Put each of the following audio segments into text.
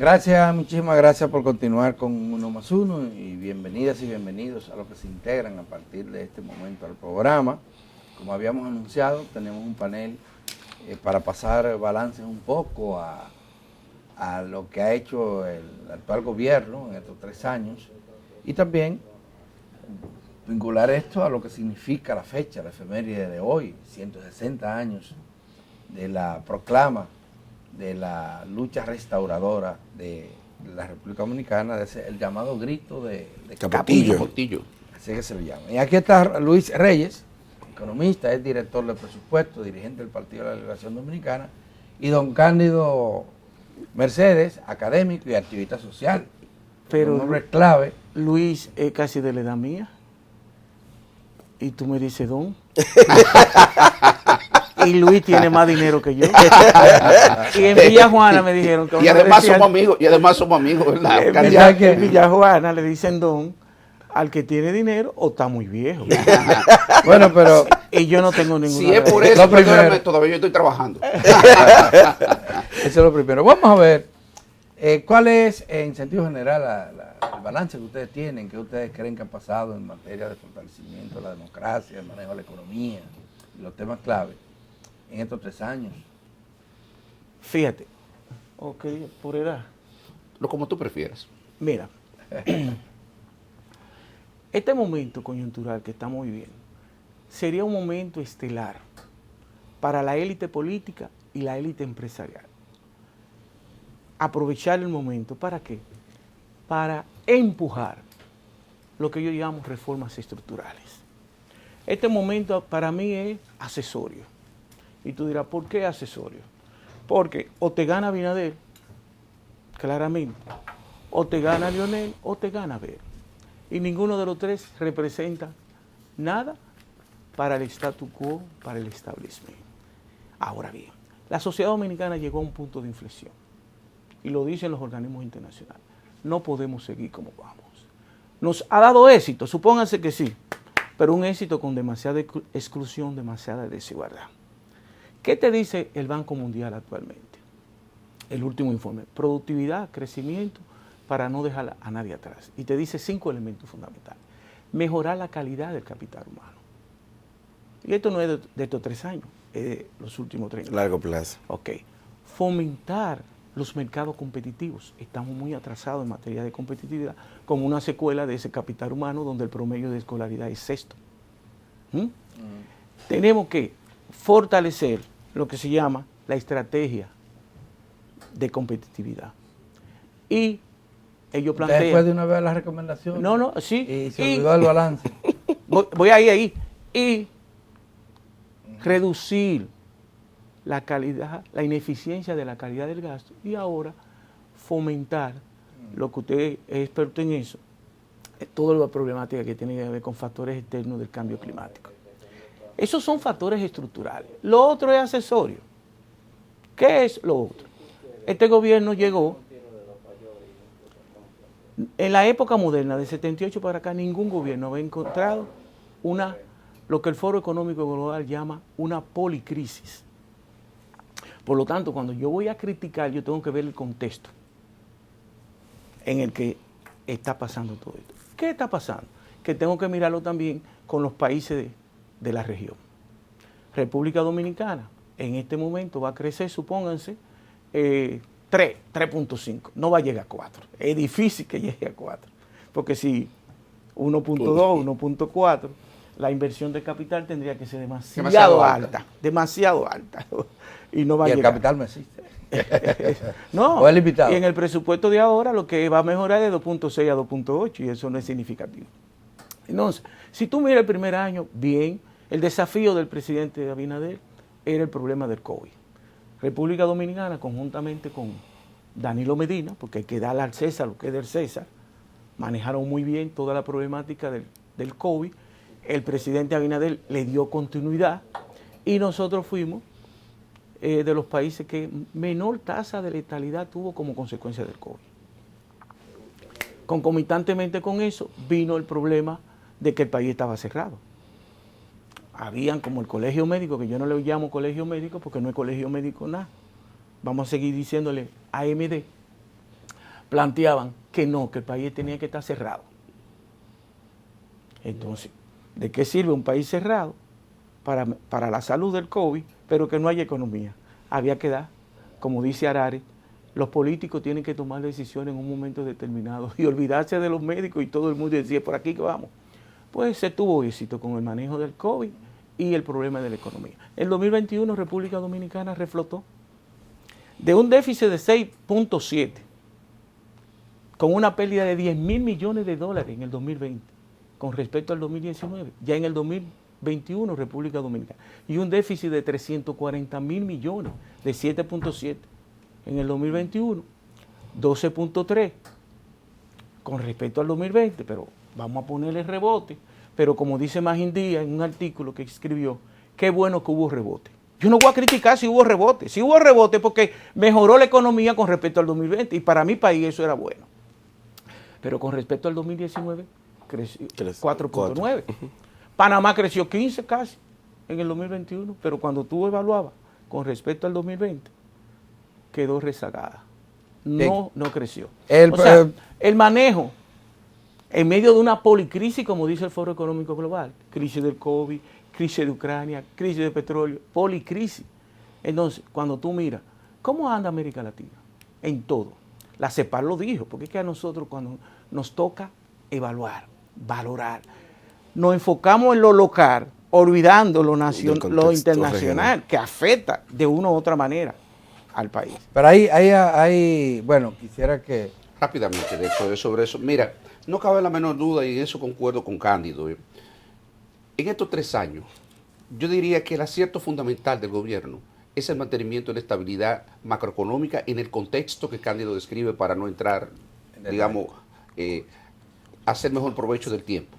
Gracias, muchísimas gracias por continuar con Uno más Uno y bienvenidas y bienvenidos a los que se integran a partir de este momento al programa. Como habíamos anunciado, tenemos un panel para pasar balances un poco a lo que ha hecho el actual gobierno en estos 3 años y también vincular esto a lo que significa la fecha, la efeméride de hoy, 160 años de la proclama de la lucha restauradora de la República Dominicana, el llamado grito de Capotillo. Así que se le llama. Y aquí está Luis Reyes, economista, es director de presupuesto, dirigente del Partido de la Liberación Dominicana, y don Cándido Mercedes, académico y activista social. Pero un hombre clave. Luis es casi de la edad mía. Y tú me dices, don. Y Luis tiene más dinero que yo. Y en Villa Juana me dijeron que... Y además somos amigos, ¿verdad? En Villa Juana le dicen don al que tiene dinero o está muy viejo. Bueno, pero... Y yo no tengo ninguna... Si es por eso, todavía yo estoy trabajando. Eso es lo primero. Vamos a ver, ¿cuál es, en sentido general, el balance que ustedes tienen, que ustedes creen que ha pasado en materia de fortalecimiento de la democracia, el manejo de la economía y los temas clave en estos 3 años? Fíjate, ok, por edad. Lo como tú prefieras. Mira, este momento coyuntural que estamos viviendo sería un momento estelar para la élite política y la élite empresarial. Aprovechar el momento, ¿para qué? Para empujar lo que yo llamo reformas estructurales. Este momento para mí es accesorio. Y tú dirás, ¿por qué accesorio? Porque o te gana Abinader, claramente, o te gana Leonel, o te gana Abel. Y ninguno de los tres representa nada para el statu quo, para el establishment. Ahora bien, la sociedad dominicana llegó a un punto de inflexión. Y lo dicen los organismos internacionales. No podemos seguir como vamos. Nos ha dado éxito, supónganse que sí, pero un éxito con demasiada exclusión, demasiada desigualdad. ¿Qué te dice el Banco Mundial actualmente? El último informe, productividad, crecimiento, para no dejar a nadie atrás. Y te dice 5 elementos fundamentales. Mejorar la calidad del capital humano. Y esto no es de estos 3 años, es de los últimos 30 años. Largo plazo. Ok. Fomentar los mercados competitivos. Estamos muy atrasados en materia de competitividad, como una secuela de ese capital humano donde el promedio de escolaridad es 6º. Tenemos que fortalecer lo que se llama la estrategia de competitividad. Y ellos plantean... Después de una vez las recomendaciones. No, sí. Y se olvidó el balance. Voy ahí. Y reducir la calidad, la ineficiencia de la calidad del gasto y ahora fomentar lo que usted es experto en eso, toda la problemática que tiene que ver con factores externos del cambio climático. Esos son factores estructurales. Lo otro es accesorio. ¿Qué es lo otro? Este gobierno llegó, en la época moderna, de 78 para acá, ningún gobierno había encontrado lo que el Foro Económico Global llama una policrisis. Por lo tanto, cuando yo voy a criticar, yo tengo que ver el contexto en el que está pasando todo esto. ¿Qué está pasando? Que tengo que mirarlo también con los países de la región. República Dominicana, en este momento va a crecer, supónganse, 3.5. No va a llegar a 4. Es difícil que llegue a 4. Porque si 1.2, 1.4, la inversión de capital tendría que ser demasiado alta. Demasiado alta. Y no va a llegar. El capital no existe. No, o es limitado. Y en el presupuesto de ahora lo que va a mejorar es de 2.6 a 2.8 y eso no es significativo. Entonces, si tú miras el primer año, bien, el desafío del presidente Abinader era el problema del COVID. República Dominicana, conjuntamente con Danilo Medina, porque hay que darle al César lo que es del César, manejaron muy bien toda la problemática del COVID. El presidente Abinader le dio continuidad y nosotros fuimos de los países que menor tasa de letalidad tuvo como consecuencia del COVID. Concomitantemente con eso vino el problema de que el país estaba cerrado. Habían como el colegio médico, que yo no le llamo colegio médico porque no es colegio médico nada. Vamos a seguir diciéndole AMD. planteaban que no, que el país tenía que estar cerrado. Entonces, ¿de qué sirve un país cerrado para la salud del COVID, pero que no haya economía? Había que dar, como dice Harari, los políticos tienen que tomar decisiones en un momento determinado y olvidarse de los médicos y todo el mundo decía, por aquí que vamos. Pues se tuvo éxito con el manejo del COVID y el problema de la economía. En 2021 República Dominicana reflotó de un déficit de 6.7 con una pérdida de 10.000 millones de dólares en el 2020 con respecto al 2019. Ya en el 2021 República Dominicana y un déficit de 340.000 millones de 7.7 en el 2021, 12.3 con respecto al 2020, pero vamos a ponerle rebote. Pero como dice Magín Díaz en un artículo que escribió, qué bueno que hubo rebote. Yo no voy a criticar si hubo rebote. Si hubo rebote porque mejoró la economía con respecto al 2020 y para mi país eso era bueno. Pero con respecto al 2019 creció 4.9. Panamá creció 15 casi en el 2021, pero cuando tú evaluabas con respecto al 2020, quedó rezagada. No creció. El manejo en medio de una policrisis, como dice el Foro Económico Global, crisis del COVID, crisis de Ucrania, crisis de petróleo, policrisis. Entonces, cuando tú miras, ¿cómo anda América Latina? En todo. La CEPAL lo dijo, porque es que a nosotros cuando nos toca evaluar, valorar, nos enfocamos en lo local, olvidando lo internacional, que afecta de una u otra manera al país. Pero ahí, bueno, quisiera que... Rápidamente, sobre eso. Mira, no cabe la menor duda, y en eso concuerdo con Cándido. En estos 3 años, yo diría que el acierto fundamental del gobierno es el mantenimiento de la estabilidad macroeconómica en el contexto que Cándido describe para no entrar, digamos, hacer mejor provecho del tiempo.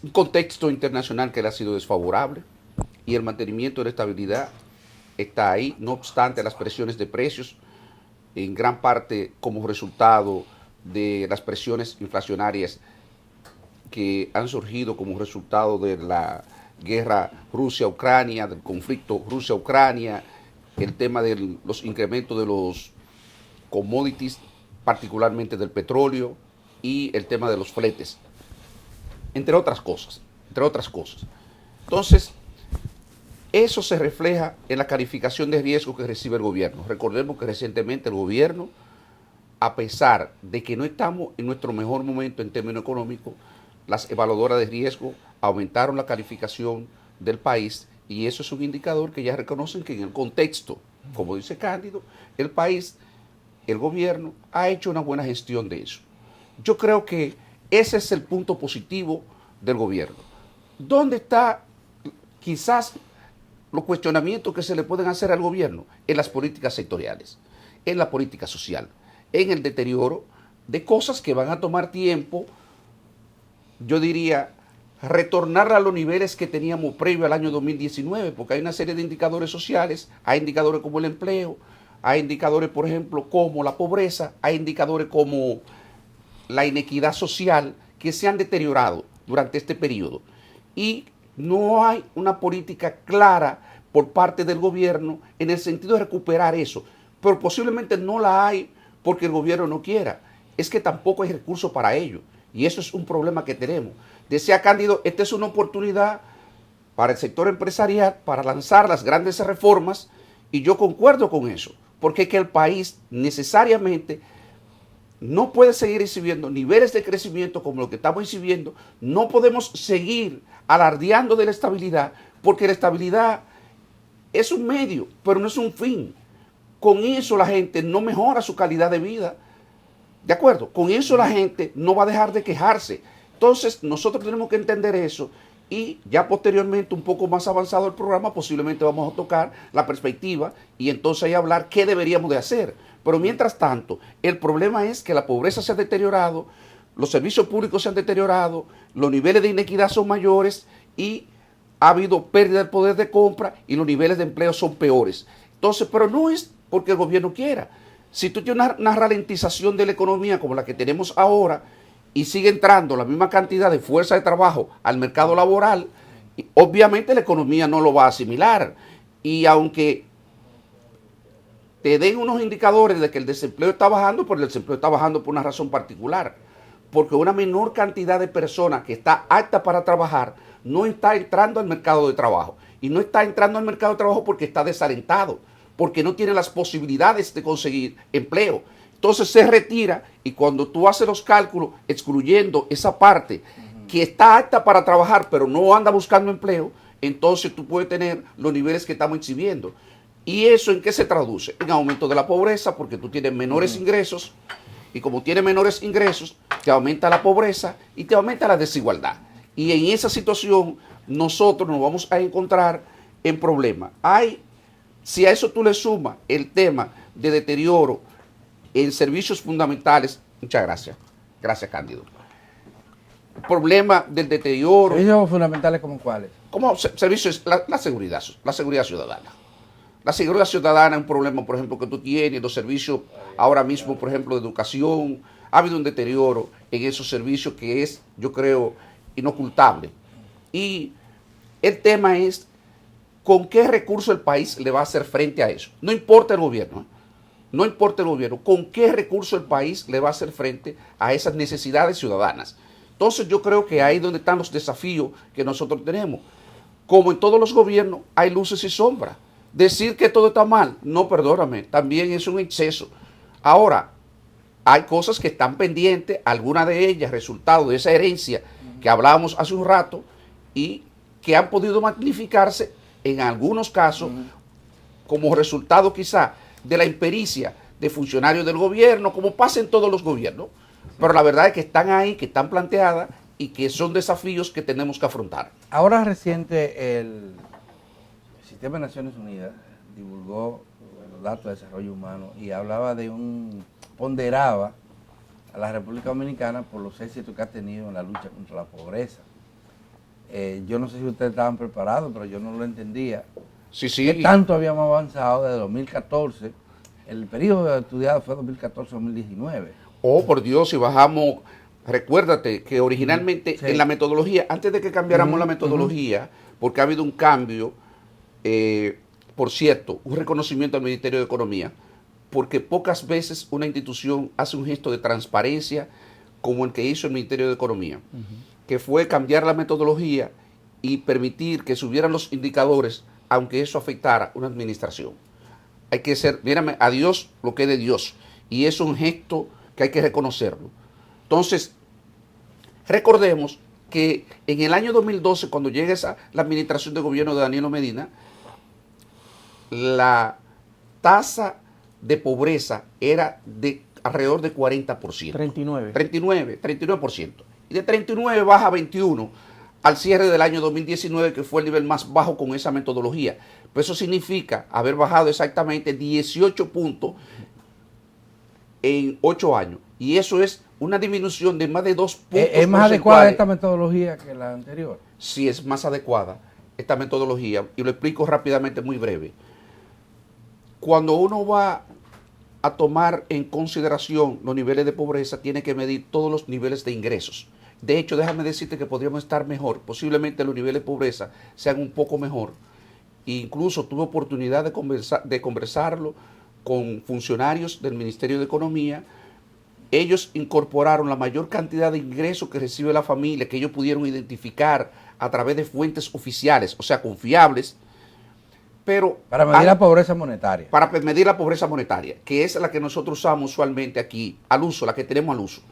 Un contexto internacional que le ha sido desfavorable y el mantenimiento de la estabilidad está ahí, no obstante las presiones de precios, en gran parte como resultado de las presiones inflacionarias que han surgido como resultado de la guerra Rusia-Ucrania, del conflicto Rusia-Ucrania, el tema de los incrementos de los commodities, particularmente del petróleo, y el tema de los fletes, entre otras cosas. Entonces, eso se refleja en la calificación de riesgo que recibe el gobierno. Recordemos que recientemente el gobierno, a pesar de que no estamos en nuestro mejor momento en términos económicos, las evaluadoras de riesgo aumentaron la calificación del país y eso es un indicador que ya reconocen que en el contexto, como dice Cándido, el país, el gobierno, ha hecho una buena gestión de eso. Yo creo que ese es el punto positivo del gobierno. ¿Dónde está quizás los cuestionamientos que se le pueden hacer al gobierno? En las políticas sectoriales, en la política social, en el deterioro de cosas que van a tomar tiempo, yo diría, retornar a los niveles que teníamos previo al año 2019, porque hay una serie de indicadores sociales, hay indicadores como el empleo, hay indicadores, por ejemplo, como la pobreza, hay indicadores como la inequidad social que se han deteriorado durante este periodo. Y no hay una política clara por parte del gobierno en el sentido de recuperar eso, pero posiblemente no la hay porque el gobierno no quiera, es que tampoco hay recursos para ello. Y eso es un problema que tenemos. Decía Cándido, esta es una oportunidad para el sector empresarial, para lanzar las grandes reformas, y yo concuerdo con eso, porque es que el país necesariamente no puede seguir recibiendo niveles de crecimiento como lo que estamos recibiendo, no podemos seguir alardeando de la estabilidad, porque la estabilidad es un medio, pero no es un fin. Con eso la gente no mejora su calidad de vida. ¿De acuerdo? Con eso la gente no va a dejar de quejarse. Entonces, nosotros tenemos que entender eso y ya posteriormente, un poco más avanzado el programa, posiblemente vamos a tocar la perspectiva y entonces ahí hablar qué deberíamos de hacer. Pero mientras tanto, el problema es que la pobreza se ha deteriorado, los servicios públicos se han deteriorado, los niveles de inequidad son mayores y ha habido pérdida del poder de compra y los niveles de empleo son peores. Entonces, pero no es porque el gobierno quiera. Si tú tienes una ralentización de la economía como la que tenemos ahora y sigue entrando la misma cantidad de fuerza de trabajo al mercado laboral, obviamente la economía no lo va a asimilar. Y aunque te den unos indicadores de que el desempleo está bajando, pero el desempleo está bajando por una razón particular. Porque una menor cantidad de personas que está apta para trabajar no está entrando al mercado de trabajo. Y no está entrando al mercado de trabajo porque está desalentado, porque no tiene las posibilidades de conseguir empleo. Entonces se retira y cuando tú haces los cálculos excluyendo esa parte que está apta para trabajar pero no anda buscando empleo, entonces tú puedes tener los niveles que estamos exhibiendo. ¿Y eso en qué se traduce? En aumento de la pobreza, porque tú tienes menores ingresos, y como tienes menores ingresos, te aumenta la pobreza y te aumenta la desigualdad. Y en esa situación nosotros nos vamos a encontrar en problemas. Si a eso tú le sumas el tema de deterioro en servicios fundamentales, muchas gracias. Gracias, Cándido. El problema del deterioro. ¿Servicios fundamentales como cuáles? Como servicios, la seguridad ciudadana. La seguridad ciudadana es un problema, por ejemplo, que tú tienes, los servicios ahora mismo, por ejemplo, de educación. Ha habido un deterioro en esos servicios que es, yo creo, inocultable. Y el tema es, ¿con qué recurso el país le va a hacer frente a eso? No importa el gobierno, no importa el gobierno, ¿con qué recurso el país le va a hacer frente a esas necesidades ciudadanas? Entonces yo creo que ahí es donde están los desafíos que nosotros tenemos. Como en todos los gobiernos, hay luces y sombras. Decir que todo está mal, no, perdóname, también es un exceso. Ahora, hay cosas que están pendientes, algunas de ellas resultado de esa herencia que hablábamos hace un rato y que han podido magnificarse en algunos casos como resultado quizá de la impericia de funcionarios del gobierno, como pasa en todos los gobiernos. Pero la verdad es que están ahí, que están planteadas y que son desafíos que tenemos que afrontar. Ahora reciente el Sistema de Naciones Unidas divulgó los datos de desarrollo humano y hablaba de ponderaba a la República Dominicana por los éxitos que ha tenido en la lucha contra la pobreza. Yo no sé si ustedes estaban preparados, pero yo no lo entendía. Sí, sí. ¿Qué tanto habíamos avanzado desde 2014? El periodo estudiado fue 2014-2019. Oh, por Dios, si bajamos, recuérdate que originalmente en la metodología, antes de que cambiáramos la metodología, porque ha habido un cambio, por cierto, un reconocimiento al Ministerio de Economía, porque pocas veces una institución hace un gesto de transparencia como el que hizo el Ministerio de Economía, que fue cambiar la metodología y permitir que subieran los indicadores, aunque eso afectara una administración. Hay que ser, mírame, a Dios lo que es de Dios, y es un gesto que hay que reconocerlo. Entonces, recordemos que en el año 2012, cuando llega la administración de gobierno de Danilo Medina, la tasa de pobreza era de alrededor de 40%. 39%. Y de 39 baja a 21 al cierre del año 2019, que fue el nivel más bajo con esa metodología. Pues eso significa haber bajado exactamente 18 puntos en 8 años. Y eso es una disminución de más de 2 puntos. ¿Es más adecuada esta metodología que la anterior? Sí, es más adecuada esta metodología. Y lo explico rápidamente, muy breve. Cuando uno va a tomar en consideración los niveles de pobreza, tiene que medir todos los niveles de ingresos. De hecho, déjame decirte que podríamos estar mejor. Posiblemente los niveles de pobreza sean un poco mejor. Incluso tuve oportunidad de conversarlo con funcionarios del Ministerio de Economía. Ellos incorporaron la mayor cantidad de ingresos que recibe la familia, que ellos pudieron identificar a través de fuentes oficiales, o sea, confiables. Pero para medir la pobreza monetaria. Para medir la pobreza monetaria, que es la que nosotros usamos usualmente aquí, al uso, la que tenemos al uso.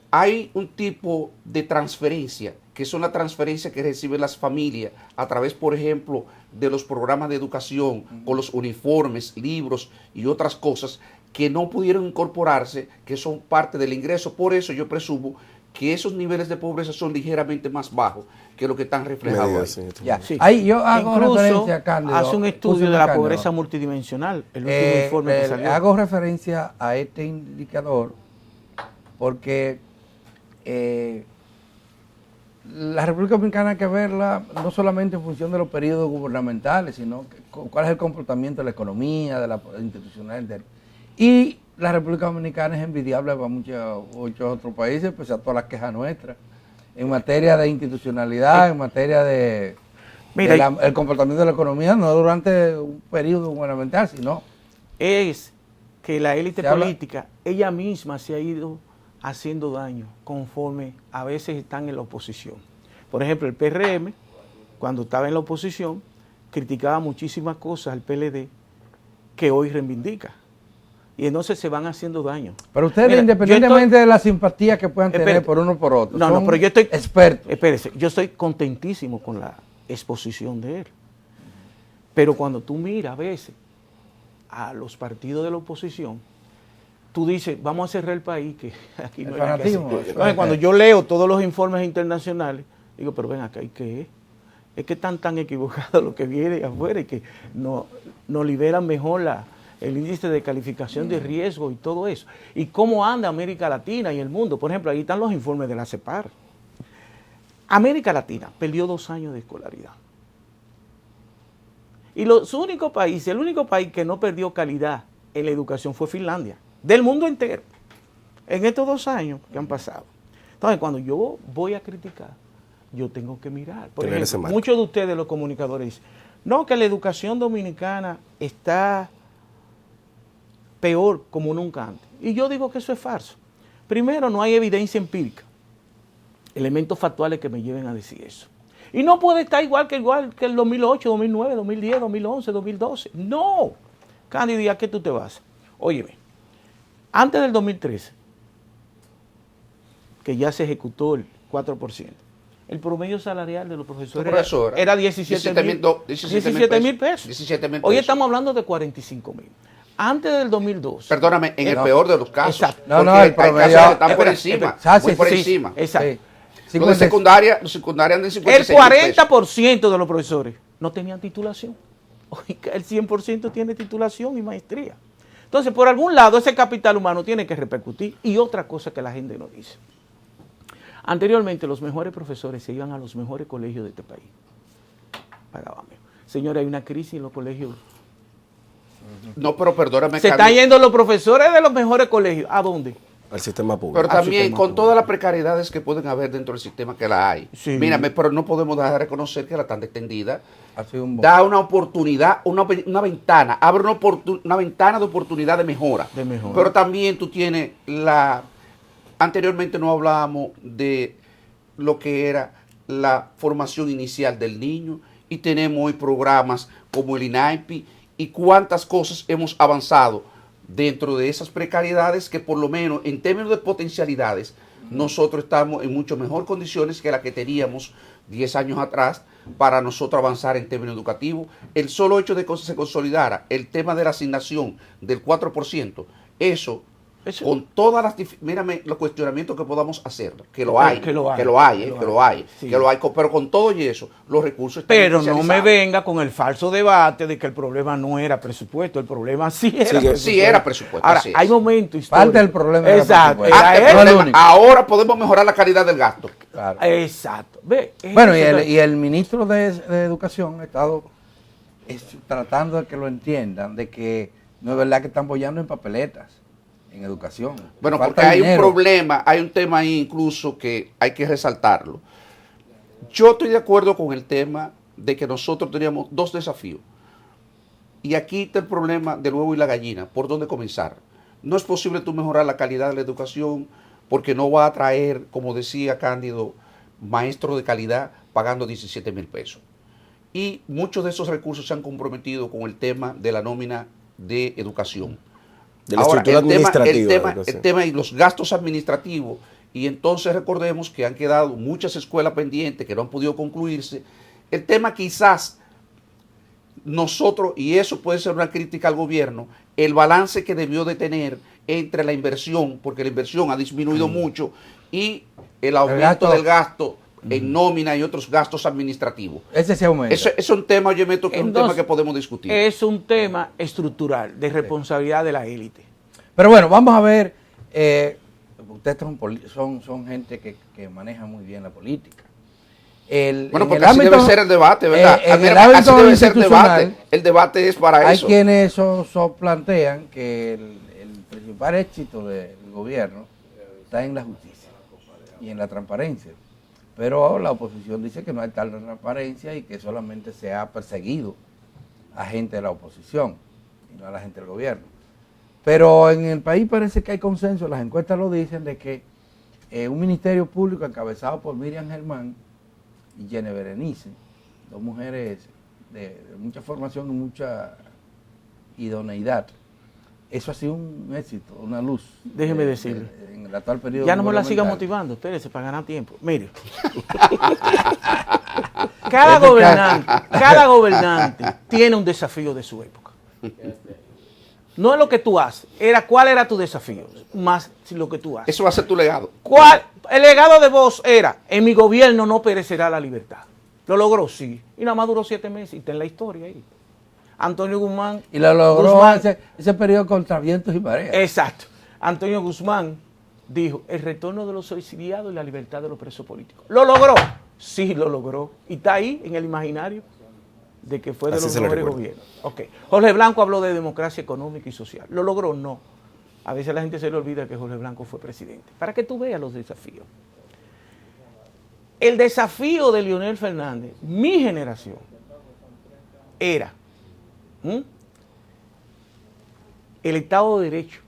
Hay un tipo de transferencia, que son las transferencias que reciben las familias a través, por ejemplo, de los programas de educación, con los uniformes, libros y otras cosas que no pudieron incorporarse, que son parte del ingreso. Por eso yo presumo que esos niveles de pobreza son ligeramente más bajos que lo que están reflejados ahí. Ya. Sí. Ahí yo hago referencia, Cándido, hace un estudio de la pobreza multidimensional, el último informe que salió. Hago referencia a este indicador porque la República Dominicana hay que verla no solamente en función de los periodos gubernamentales, sino cuál es el comportamiento de la economía, de la institucional. Y la República Dominicana es envidiable para muchos otros países, pese a todas las quejas nuestras, en materia de institucionalidad, en materia el comportamiento de la economía, no durante un periodo gubernamental, sino es que la élite Se habla- política, ella misma se ha ido haciendo daño conforme a veces están en la oposición. Por ejemplo, el PRM, cuando estaba en la oposición, criticaba muchísimas cosas al PLD que hoy reivindica. Y entonces se van haciendo daño. Pero ustedes, Mira, independientemente de la simpatía que puedan tener Espérate. por uno o por otro, No, son pero yo estoy expertos. Espérese, yo estoy contentísimo con la exposición de él. Pero cuando tú miras a veces a los partidos de la oposición, tú dices, vamos a cerrar el país, que aquí no El hay nada que hacer. fanatismo. Entonces, cuando yo leo todos los informes internacionales, digo, pero ven acá, ¿y qué es? Es que están tan equivocados lo que viene de afuera y que no liberan mejor el índice de calificación de riesgo y todo eso. Y cómo anda América Latina y el mundo. Por ejemplo, ahí están los informes de la CEPAR. América Latina perdió 2 años de escolaridad. Y el único país que no perdió calidad en la educación fue Finlandia, del mundo entero, en estos 2 años que han pasado. Entonces, cuando yo voy a criticar, yo tengo que mirar. Por Tener ese ejemplo, marco. muchos de ustedes, los comunicadores, dicen, no, que la educación dominicana está peor como nunca antes. Y yo digo que eso es falso. Primero, no hay evidencia empírica, elementos factuales que me lleven a decir eso. Y no puede estar igual que el 2008, 2009, 2010, 2011, 2012. No. Cándido, ¿y a qué tú te vas? Óyeme, antes del 2013, que ya se ejecutó el 4%, el promedio salarial de los profesores Profesora, era 17,000 pesos. 17,000 Hoy pesos. estamos hablando de 45,000. Antes del 2002. Perdóname, en el No. peor de los casos. Exacto. No, no, porque el hay casos promedio- que están por Espera, encima. espera. Muy Sí, por sí, encima. Exacto. Sí. Los de secundaria andan de El 56 40% de los profesores no tenían titulación. Oiga, el 100% tiene titulación y maestría. Entonces, por algún lado, ese capital humano tiene que repercutir. Y otra cosa que la gente no dice. Anteriormente, los mejores profesores se iban a los mejores colegios de este país. Pagaban menos. Señores, hay una crisis en los colegios. No, pero perdóname, Se están Carlos, yendo los profesores de los mejores colegios. ¿A dónde? Al sistema público. pero también sistema con público. todas las precariedades que pueden haber dentro del sistema que la hay. Sí. Mírame, pero no podemos dejar de reconocer que la tanda extendida Ha sido un da una oportunidad, una ventana, abre una ventana de oportunidad de mejora. De mejora. Pero también tú tienes anteriormente no hablábamos de lo que era la formación inicial del niño y tenemos hoy programas como el INAIPI y cuántas cosas hemos avanzado dentro de esas precariedades que por lo menos en términos de potencialidades nosotros estamos en mucho mejor condiciones que la que teníamos 10 años atrás para nosotros avanzar en términos educativos. El solo hecho de que se consolidara el tema de la asignación del 4%, eso con todas las, mírame los cuestionamientos que podamos hacer, que lo hay, Que lo hay. Sí. pero con todo y eso, los recursos están Pero no me especializados. venga con el falso debate de que el problema no era presupuesto, el problema sí era presupuesto. Sí era presupuesto, Ahora, así es. hay momentos históricos. Parte del problema era Exacto. presupuesto. Era El él. problema, único. ahora podemos mejorar la calidad del gasto. Claro. Exacto. Ve, Bueno, eso y el ministro de Educación ha estado tratando de que lo entiendan, de que no es verdad que están apoyando en papeletas, en educación. Bueno, Falta porque hay un dinero. problema, hay un tema ahí incluso que hay que resaltarlo. Yo estoy de acuerdo con el tema de que nosotros teníamos 2 desafíos. Y aquí está el problema del huevo y la gallina. ¿Por dónde comenzar? No es posible tú mejorar la calidad de la educación porque no va a traer, como decía Cándido, maestros de calidad pagando 17,000 pesos. Y muchos de esos recursos se han comprometido con el tema de la nómina de educación. De la Ahora, estructura administrativa. de el educación. tema y los gastos administrativos, y entonces recordemos que han quedado muchas escuelas pendientes que no han podido concluirse. El tema quizás nosotros, y eso puede ser una crítica al gobierno, el balance que debió de tener entre la inversión, porque la inversión ha disminuido mucho, y el aumento gasto. del gasto en nómina y otros gastos administrativos. Ese se aumenta. Eso es un tema, yo meto que es un Entonces, tema que podemos discutir. es un tema estructural de responsabilidad de la élite. Pero bueno, vamos a ver. Ustedes son gente que maneja muy bien la política. Bueno, en porque el así ámbito- debe ser el debate, ¿verdad? en Mira, el así ámbito debe ser el institucional, debate. El debate es para hay eso. quienes plantean que el principal éxito del gobierno está en la justicia y en la transparencia. Pero la oposición dice que no hay tal transparencia y que solamente se ha perseguido a gente de la oposición y no a la gente del gobierno. Pero en el país parece que hay consenso, las encuestas lo dicen, de que un ministerio público encabezado por Miriam Germán y Jenny Berenice, dos mujeres de mucha formación y mucha idoneidad, eso ha sido un éxito, una luz. Déjeme decirle. En el actual periodo. Ya no me la siga gubernamental. motivando, espérese, para ganar tiempo. Mire. Cada gobernante tiene un desafío de su época. No es lo que tú haces, cuál era tu desafío, más lo que tú haces. Eso va a ser tu legado. El legado de vos era, en mi gobierno no perecerá la libertad. ¿Lo logró? Sí. Y nada más duró 7 meses y está en la historia ahí. Antonio Guzmán. Y lo logró Guzmán, ese periodo contra vientos y mareas. exacto. Antonio Guzmán dijo, el retorno de los exiliados y la libertad de los presos políticos. ¿Lo logró? Sí, lo logró. Y está ahí en el imaginario de que fue de Así los se lo mejores recuerda. gobiernos. Okay. Jorge Blanco habló de democracia económica y social. ¿Lo logró? No. A veces a la gente se le olvida que Jorge Blanco fue presidente. Para que tú veas los desafíos. El desafío de Leonel Fernández, mi generación, era el Estado de Derecho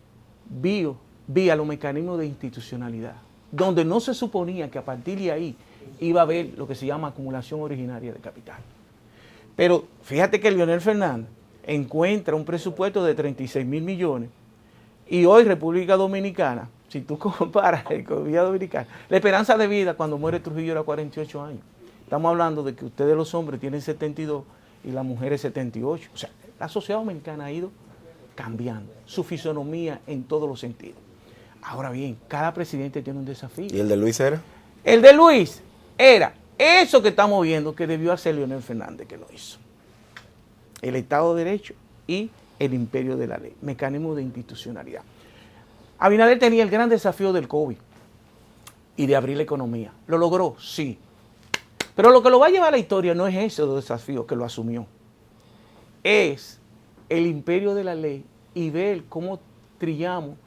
vía los mecanismos de institucionalidad, donde no se suponía que a partir de ahí iba a haber lo que se llama acumulación originaria de capital. Pero fíjate que Leonel Fernández encuentra un presupuesto de 36 mil millones y hoy República Dominicana, si tú comparas la economía dominicana, la esperanza de vida cuando muere Trujillo era 48 años. Estamos hablando de que ustedes los hombres tienen 72 y las mujeres 78. O sea, la sociedad dominicana ha ido cambiando su fisonomía en todos los sentidos. Ahora bien, cada presidente tiene un desafío. ¿Y el de Luis era? El de Luis era eso que estamos viendo que debió hacer Leonel Fernández, que lo hizo. El Estado de Derecho y el imperio de la ley, mecanismo de institucionalidad. Abinader tenía el gran desafío del COVID y de abrir la economía. ¿Lo logró? Sí. Pero lo que lo va a llevar a la historia no es ese desafío que lo asumió. Es el imperio de la ley y ver cómo trillamos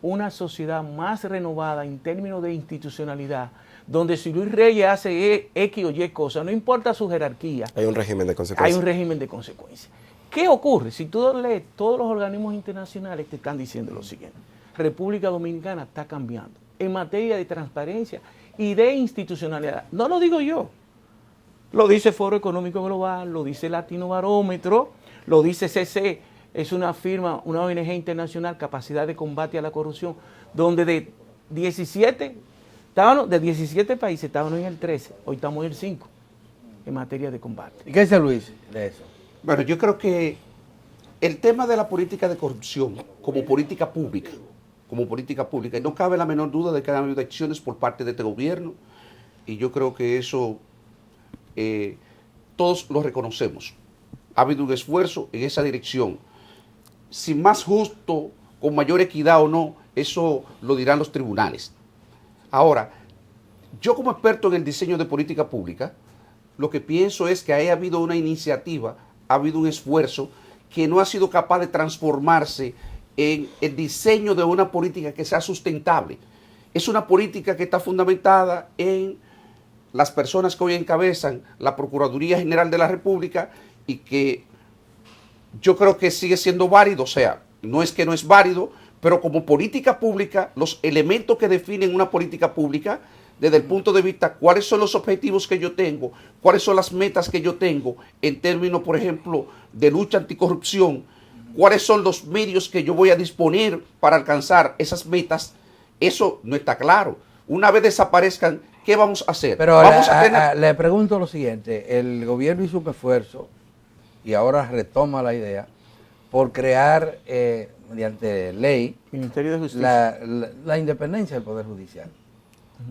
una sociedad más renovada en términos de institucionalidad, donde si Luis Reyes hace X o Y cosas, no importa su jerarquía, Hay un régimen de consecuencias. hay un régimen de consecuencias. ¿Qué ocurre? Si tú lees, todos los organismos internacionales te están diciendo lo siguiente. República Dominicana está cambiando en materia de transparencia y de institucionalidad. No lo digo yo. Lo dice Foro Económico Global, lo dice Latino Barómetro, lo dice CC, es una firma, una ONG internacional, Capacidad de Combate a la Corrupción, donde de 17 países estábamos en el 13, hoy estamos en el 5 en materia de combate. ¿Y qué dice Luis de eso? Bueno, yo creo que el tema de la política de corrupción como política pública, y no cabe la menor duda de que ha habido acciones por parte de este gobierno, y yo creo que eso todos lo reconocemos. Ha habido un esfuerzo en esa dirección. Si más justo, con mayor equidad o no, eso lo dirán los tribunales. Ahora, yo como experto en el diseño de política pública, lo que pienso es que haya habido una iniciativa, ha habido un esfuerzo que no ha sido capaz de transformarse en el diseño de una política que sea sustentable. Es una política que está fundamentada en las personas que hoy encabezan la Procuraduría General de la República y que yo creo que sigue siendo válido, o sea, no es que no es válido, pero como política pública, los elementos que definen una política pública, desde el punto de vista cuáles son los objetivos que yo tengo, cuáles son las metas que yo tengo en términos, por ejemplo, de lucha anticorrupción, cuáles son los medios que yo voy a disponer para alcanzar esas metas, eso no está claro. Una vez desaparezcan, ¿qué vamos a hacer? Pero vamos le pregunto lo siguiente, el gobierno hizo un esfuerzo y ahora retoma la idea por crear mediante ley Ministerio de Justicia. la independencia del Poder Judicial.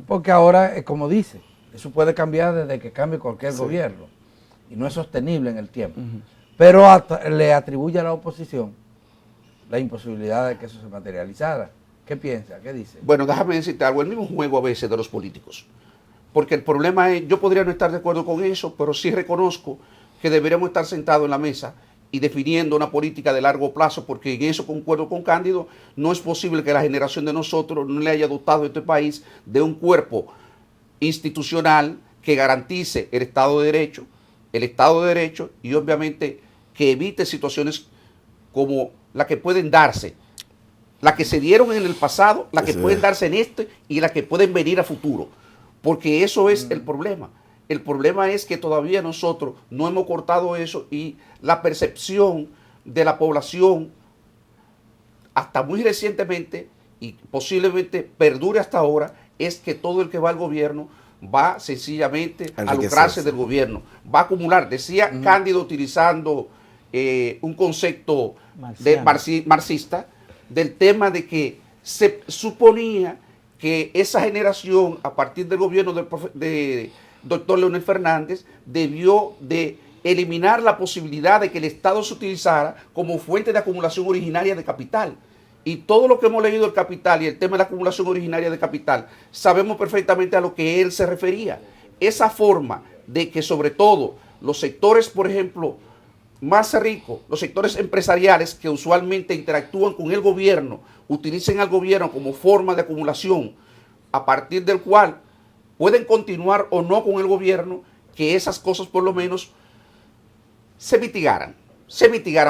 Porque ahora, como dice, eso puede cambiar desde que cambie cualquier gobierno y no es sostenible en el tiempo. Pero le atribuye a la oposición la imposibilidad de que eso se materializara. ¿Qué piensa? ¿Qué dice? Bueno, déjame decirte algo, el mismo juego a veces de los políticos. Porque el problema es, yo podría no estar de acuerdo con eso, pero sí reconozco que deberíamos estar sentados en la mesa y definiendo una política de largo plazo, porque en eso concuerdo con Cándido, no es posible que la generación de nosotros no le haya dotado a este país de un cuerpo institucional que garantice el Estado de Derecho y obviamente que evite situaciones como la que pueden darse las que se dieron en el pasado, las que Eso pueden es. darse en este y las que pueden venir a futuro. Porque eso es el problema. El problema es que todavía nosotros no hemos cortado eso y la percepción de la población, hasta muy recientemente y posiblemente perdure hasta ahora, es que todo el que va al gobierno va sencillamente a lucrarse del gobierno, va a acumular. Decía Cándido utilizando un concepto marxista del tema de que se suponía que esa generación, a partir del gobierno de doctor Leonel Fernández, debió de eliminar la posibilidad de que el Estado se utilizara como fuente de acumulación originaria de capital. Y todo lo que hemos leído del capital y el tema de la acumulación originaria de capital, sabemos perfectamente a lo que él se refería. Esa forma de que sobre todo los sectores, por ejemplo, más ricos, los sectores empresariales que usualmente interactúan con el gobierno, utilicen al gobierno como forma de acumulación, a partir del cual pueden continuar o no con el gobierno, que esas cosas por lo menos se mitigaran,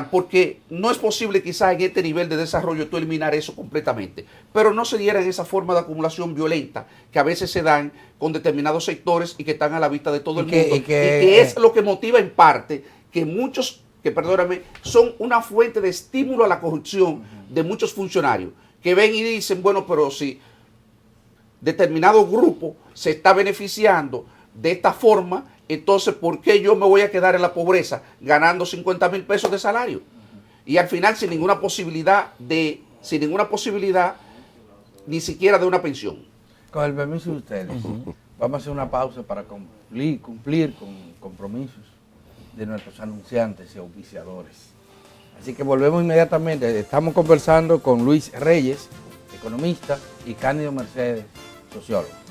porque no es posible quizás en este nivel de desarrollo tú eliminar eso completamente, pero no se diera en esa forma de acumulación violenta que a veces se dan con determinados sectores y que están a la vista de todo el mundo, y que es lo que motiva en parte que muchos, que perdóname, son una fuente de estímulo a la corrupción de muchos funcionarios, que ven y dicen, bueno, pero si determinado grupo se está beneficiando de esta forma, entonces, ¿por qué yo me voy a quedar en la pobreza ganando 50,000 pesos de salario? Y al final sin ninguna posibilidad ni siquiera de una pensión. Con el permiso de ustedes, vamos a hacer una pausa para cumplir con compromisos de nuestros anunciantes y auspiciadores. Así que volvemos inmediatamente. Estamos conversando con Luis Reyes, economista, y Cándido Mercedes, sociólogo.